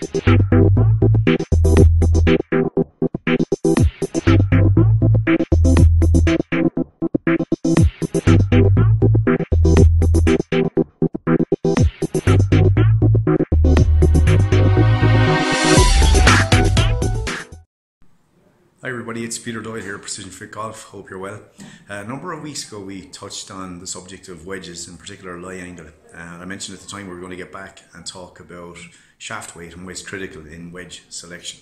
Hi everybody, it's Peter Doyle here, Precision Fit Golf. Hope you're well. A number of weeks ago we touched on the subject of wedges, in particular lie angle. I mentioned at the time we were going to get back and talk about shaft weight and why it's critical in wedge selection.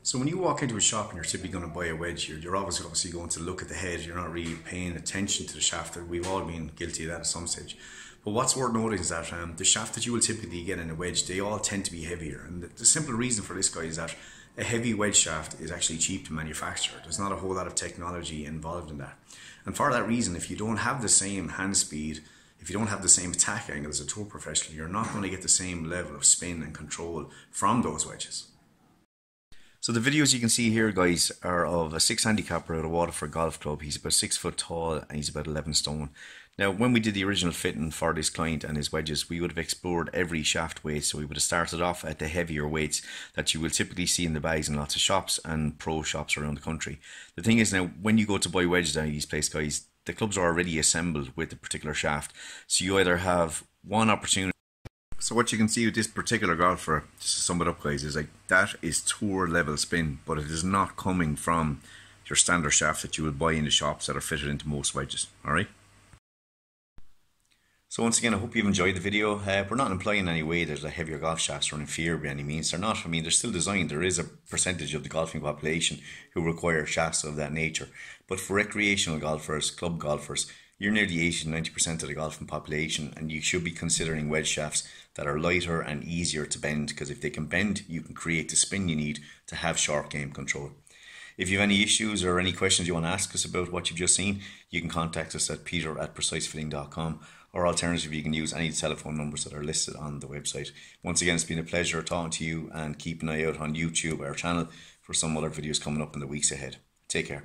So when you walk into a shop and you're typically going to buy a wedge, you're obviously going to look at the head. You're not really paying attention to the shaft. We've all been guilty of that at some stage. But what's worth noting is that the shaft that you will typically get in a wedge, they all tend to be heavier. And the simple reason for this, guy, is that a heavy wedge shaft is actually cheap to manufacture. There's not a whole lot of technology involved in that. And for that reason, if you don't have the same hand speed, if you don't have the same attack angle as a tour professional, you're not going to get the same level of spin and control from those wedges. So the videos you can see here, guys, are of a 6 handicapper out of Waterford Golf Club. He's about 6 foot tall and he's about 11 stone. Now, when we did the original fitting for this client and his wedges, we would have explored every shaft weight. So we would have started off at the heavier weights that you will typically see in the bags in lots of shops and pro shops around the country. The thing is now, when you go to buy wedges down at these places, guys, the clubs are already assembled with the particular shaft. So you either have one opportunity. So what you can see with this particular golfer, just to sum it up, guys, is like that is tour level spin, but it is not coming from your standard shaft that you will buy in the shops that are fitted into most wedges. Alright? So once again, I hope you've enjoyed the video. We're not implying in any way that the heavier golf shafts are inferior by any means. They're not. I mean, they're still designed. There is a percentage of the golfing population who require shafts of that nature. But for recreational golfers, club golfers, you're near the 80-90% of the golfing population, and you should be considering wedge shafts that are lighter and easier to bend, because if they can bend, you can create the spin you need to have short game control. If you have any issues or any questions you want to ask us about what you've just seen, you can contact us at peter@precisefitting.com, or alternatively you can use any telephone numbers that are listed on the website. Once again, it's been a pleasure talking to you, and keep an eye out on YouTube, our channel, for some other videos coming up in the weeks ahead. Take care.